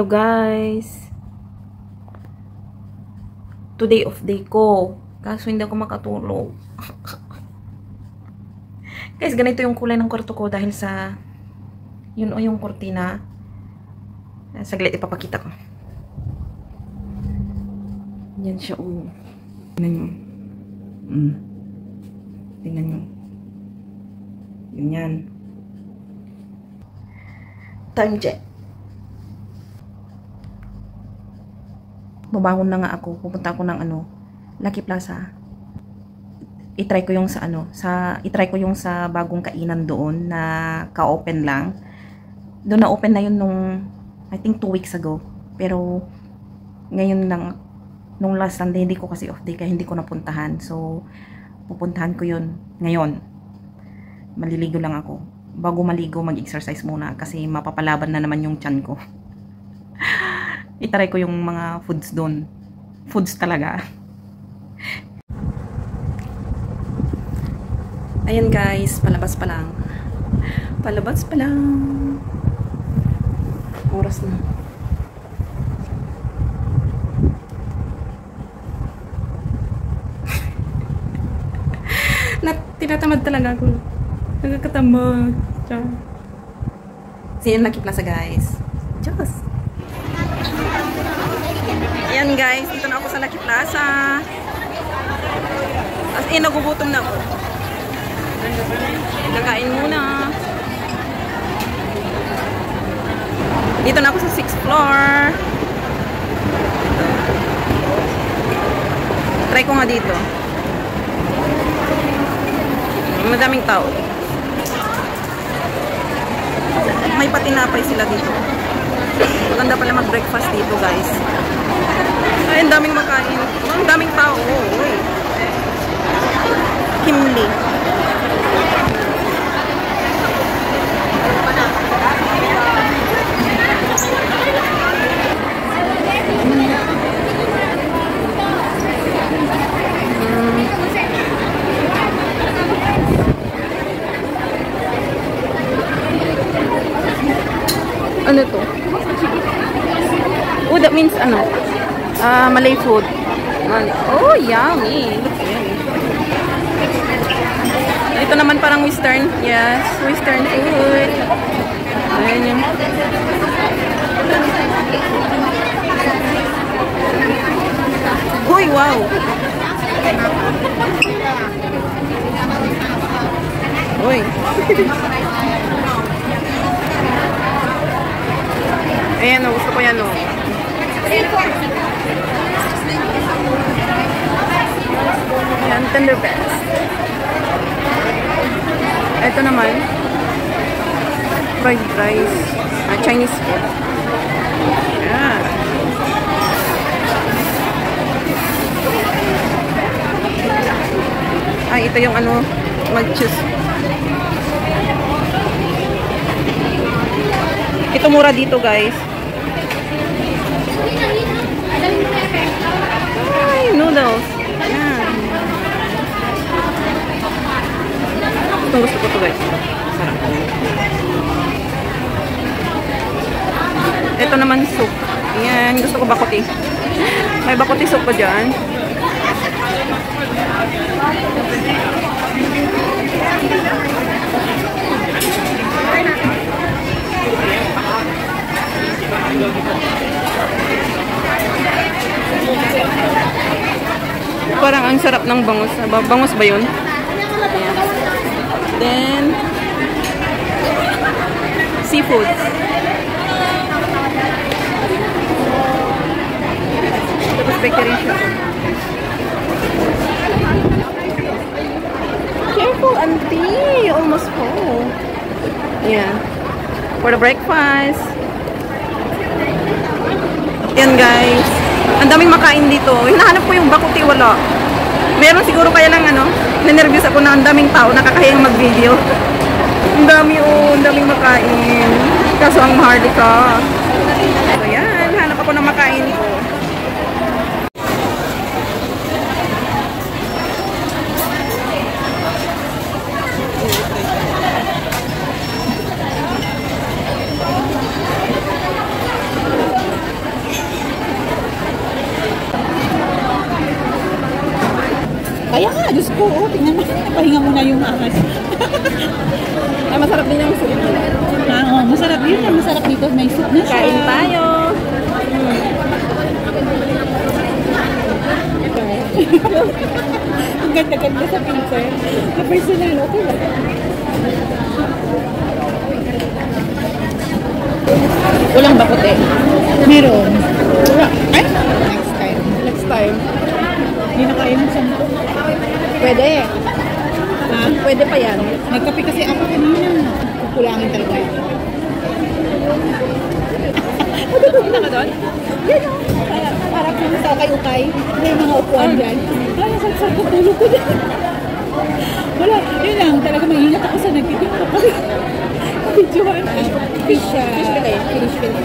Hello guys. Today off day ko. Kaso hindi ako makatulog. Guys, ganito yung kulay ng kwarto ko dahil sa yun o yung kurtina. Saglit ipapakita ko. Yan siya o. Tingnan nyo. Tingnan nyo. Ganyan. Time check. Babangon na nga ako. Pupunta ako ng Lucky Plaza. I-try ko yung i-try ko yung sa bagong kainan doon na ka-open lang. Doon na open na yun nung I think 2 weeks ago. Pero ngayon lang nung last Sunday hindi ko kasi off day kaya hindi ko napuntahan. So pupuntahan ko yun ngayon. Maliligo lang ako. Bago maligo mag-exercise muna kasi mapapalaban na naman yung tiyan ko. I-try ko yung mga foods doon. Foods talaga. Ayan guys, palabas pa lang. Palabas pa lang. Oras na. Tinatamad talaga ako. Nagkakatamad. See you in Lucky Plaza guys. Diyos. Ayan guys, dito na ako sa Lucky Plaza. As in, nagugutom na ako. Kakain muna. Dito na ako sa 6th floor. Try ko nga dito. Madaming tao. May patinapay sila dito. Maganda pala mag-breakfast dito guys. Ay, ang daming makain. Ang daming tao. Uy. Kimli. Ano to? Oh, that means Malay food. Oh, yummy. Ito naman parang Western. Yes, Western food. Ayan yun. Uy, wow. Uy. Ayan, gusto ko yan, Ayan, tender best. Ito naman, fried rice, Chinese food. Ayan. Ay, ito yung mag-choose. Ito mura dito, guys. Ay, noodles. Ayan. Itong gusto ko to, guys. Sarap. Ito naman soup. Ayan, gusto ko bakuti. May bakuti soup pa dyan. Parang ang sarap ng bangus. Bangus ba yun? Ayan. Then seafood. Tapos bakery siya. Careful, auntie. You almost fall. Yeah. For the breakfast. Yan guys. Ang daming makain dito. Hinahanap ko yung bakuti, wala. Meron siguro kaya lang na-nervous ako na ang daming tao nakakahiyang mag-video. Ang daming makain. Kaso ang maharlika. So yan, hanap ako ng makain ko. Kaya nga, Diyos ko, oh, tingnan mo, napahinga mo na yung ahas. Ay, masarap din yung soup nila. Oo, masarap yun. Masarap dito, may soup na siya. Kain tayo. Ang ganda-ganda sa picture. Sa personal, okay ba? Walang bakote. Meron. Ay? Next time. Next time. Hindi na kaya ng sampo. Pwede. Ha? Pwede pa yan. Nagkape kasi ako kanina. Kukulangin talaga yun. Punta ka doon? Yan o. Parang kung sa ukay-ukay. May mga upuan dyan. Ay, nasagsak ko tulog ko dyan. Wala. Yun lang. Talaga maingat ako sa nagtitiktok ko. Videohan. Fish. Fish fillet. Fish fillet.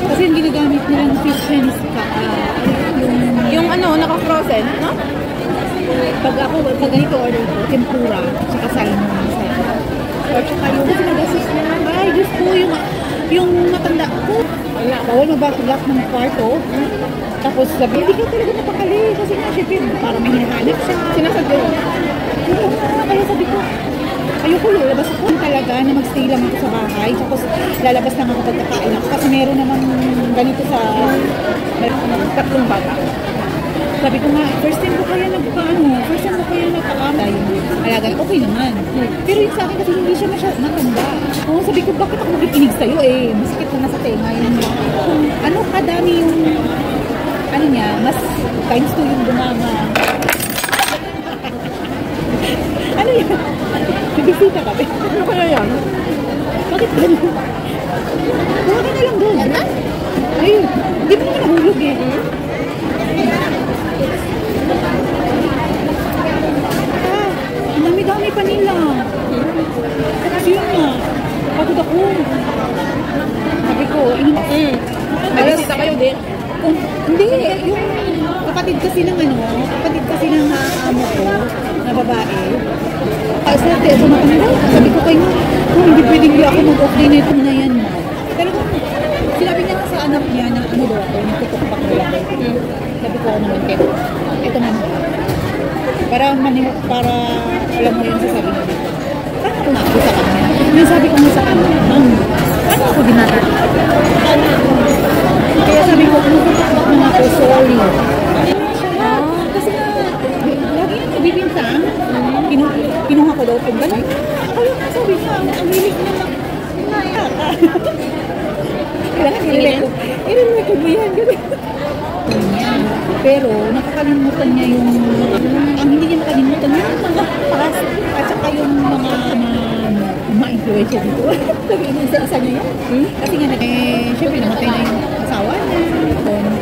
Kasi yung ginagamit nilang fish hands ka. Yung ano, naka-frozen, no? Pag ganito order ko, tempura, saka salmon. Or saka yung kasi nag-assist na, ay, Diyos ko, yung matanda ko. Bawal magbakilak ng kwarto. Tapos sabi, hindi ka talaga napakali. Kasi nga, syempre, parang may hinahanap siya. Sinasadyo. Oo, kaya sabi ko, ayoko lalabas ako talaga na magstay lang ako sa bahay. Tapos lalabas lang ako pagkakain ako. Kasi meron namang ganito sa Tatlong bata. sabi ko nga, first time ko kaya nagpakaamay. Alaga, okay naman. Pero yung sa akin kasi hindi siya matanda. Oo, sabi ko, bakit ako makikinig sa'yo eh? Masakit ko na sa tenga yun. Kung ano kadami yung, ano niya, mas times 2 yung dumama. Ano yan? Nagbisita ka ba? Ano kaya yan? Bakit ganun? Buha ka na lang doon. Ayun, hindi mo naman nahulog eh. Ang dami-dami pa nila. Kasi yun nga, pagod ako. Sabi ko, Nabisita kayo din? hindi, yung kapatid kasi ng amo ko, na babae. Swerte ako na kanila. Sabi ko kayo, hindi pwedeng di ako mag-okay na ito na yan. Talagang, sinabi niya nga sa anak niya na ano daw ako, nagtutukpak ko lang. Sabi ko, ano naman, ito na. Para alam mo yun sa sabi niya. Paano ako nga sa kanya? Yung sabi ko nga sa kanya, paano ako ginagawa? Kaya sabi ko, nagtutukpak na ako, sorry. Kasi nga, lagi yung bibintang, kinuha ko daw itong gano'n. Kaya nga sabi niya, ang hilig niya na, kailangan i-record mo yan. Pero nakakalimutan niya yung, ang hindi niya makalimutan yung mga pass at saka yung mga influensya dito. Sabi niya isa niya yan. Kasi nga, syempre namatay na yung asawa niya.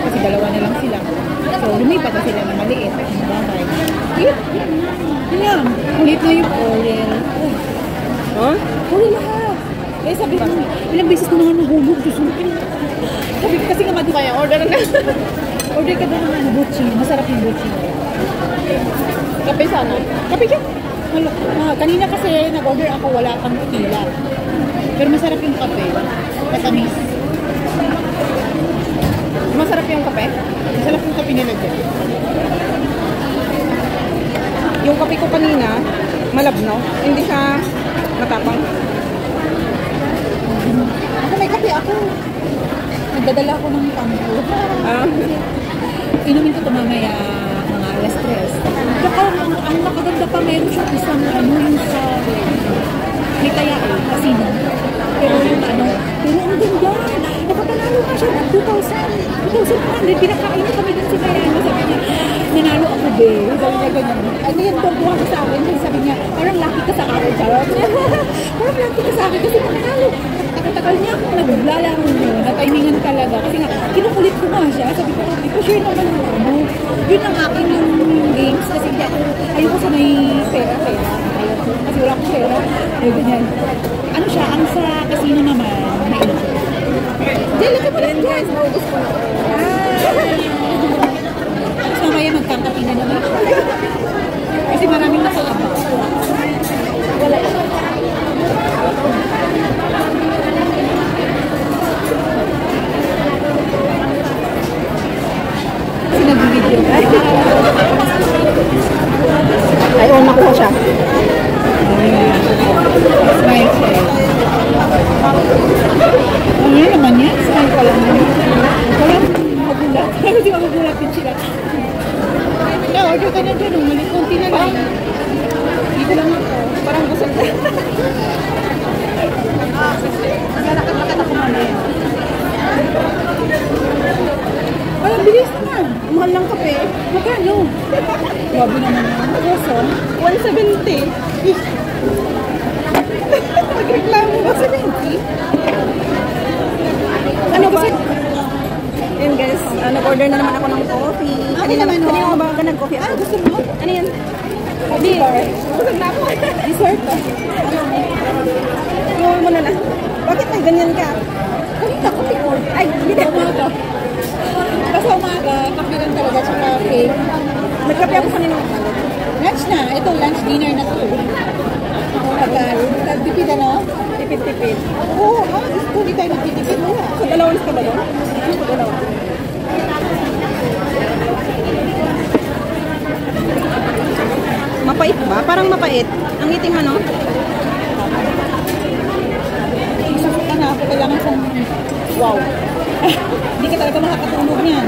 Kasi dalawa na lang sila. So, lumipat na sila na maliit at yung bahay. Yan, ulit na yung oral. Huh? Oral lahat. Eh, sabi ko, ilang beses ko naman nahulog. Sabi ko kasi nga mati. Kaya order na. Order ka doon ng butchi. Masarap yung butchi. Kape sana. Kape ka? Kanina kasi nag-order ako, wala kang tequila. Pero masarap yung kape. Matamis. Masarap yung kape? Masarap yung kape nila dyan. Yung kape ko kanina, malabno. Hindi siya matapang. Ako may kape ako. Nagdadala ako ng tampo. Inumin ko ito mamaya mga alas 3. Saka ang nakaganda pa, meron siyang isang yung sa may taya casino. Pero yung pero ang ganda. Nakapanalo ka siya ng 2,100. Pinakain niya kami dun si Mayano. Sabi niya, nanalo ako be. Sabi niya ganyan. Ano yan, tuwa ko sa akin. Sabi niya, parang lucky ka sa akin. Charot. Parang lucky ka sa akin kasi nanalo. Tagal niya akong naglalaro mo, na-timingan talaga. Kasi nga, kinukulit ko nga siya. Sabi ko, share naman mo ano. Yun ang akin yung games. Kasi hindi ako, ayoko sa may pera. Ayoko. Kasi wala akong pera. Ayoko ganyan. Ano siya, ang sa casino naman, may ilo. Diyan, lagay mo lang dyan. Maubos ko na. Tapos mamaya magkakapi na naman. Kasi maraming nakakaba. Wala. Kasi nag-video. siya. Smile siya. Ano naman yan? Smile pa lang naman. Wala magulat. Kasi magugulat din sila. Order ka na dyan. Mali konti na lang. Dito lang ako. Parang busog na. Lalakad-lakad ako mamaya. Ay, bilis naman. Mahal ng kape. Magkano? Grabe naman yun. Peso? 170. Magreklamo ba? 70? Ano ba? Yun guys, nag-order na naman ako ng coffee. Kanina mo ba ka nag-coffee ako? Gusto mo? Ano yun? Coffee bar? Busog na ako. Dessert pa? Iwan mo na lang. Bakit may ganyan ka? Kanina, coffee bar. Ay, hindi. Umaga. Kasi umaga, kape lang talaga sa cafe. Nagkape ako kanina. Lunch na. Ito, lunch, dinner na to. Nagtipid ano? Tipid-tipid. Oo, gusto hindi tayo nagtitipid. Wala. So, dalawang ka ba doon? Dalawa. Mapait ba? Parang mapait. Ang itim ano? Masakit ka na ako. Kailangan sa... Wow. Hindi ka talaga makakatulog niyan.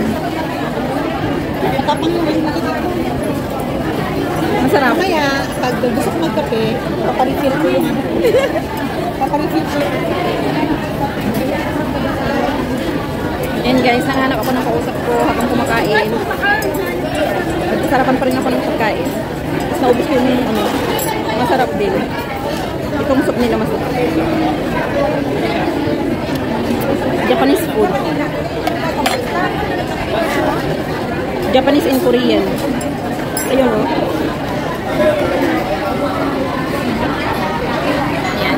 Matapang yung mga nakikita. Masarap. Kaya, pag gusto ko magkape, paparefill ko yung paparefill ko. And guys, nanghanap ako ng kausap ko habang kumakain. Sarapan pa rin ako ng pagkain. Tapos naubos ko yung ano, masarap din. Itong soup nila masarap. Japanese food. Japanese and Korean. Ayun o. Yan.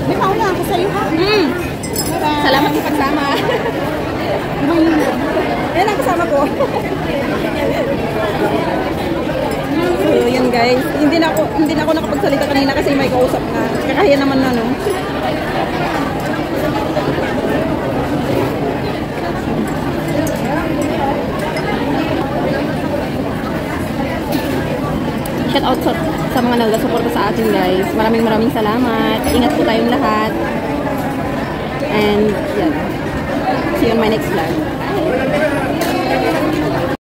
May pauna ako sa'yo ha. Salamat sa pagsama. Ayan ang kasama ko. So, yun guys. Hindi na ako nakapagsalita kanina kasi may kausap na. Kakahiya naman na, no? Shout out sa mga nagsuporta sa atin guys. Maraming salamat. Ingat po tayong lahat. And, yeah. See you on my next vlog.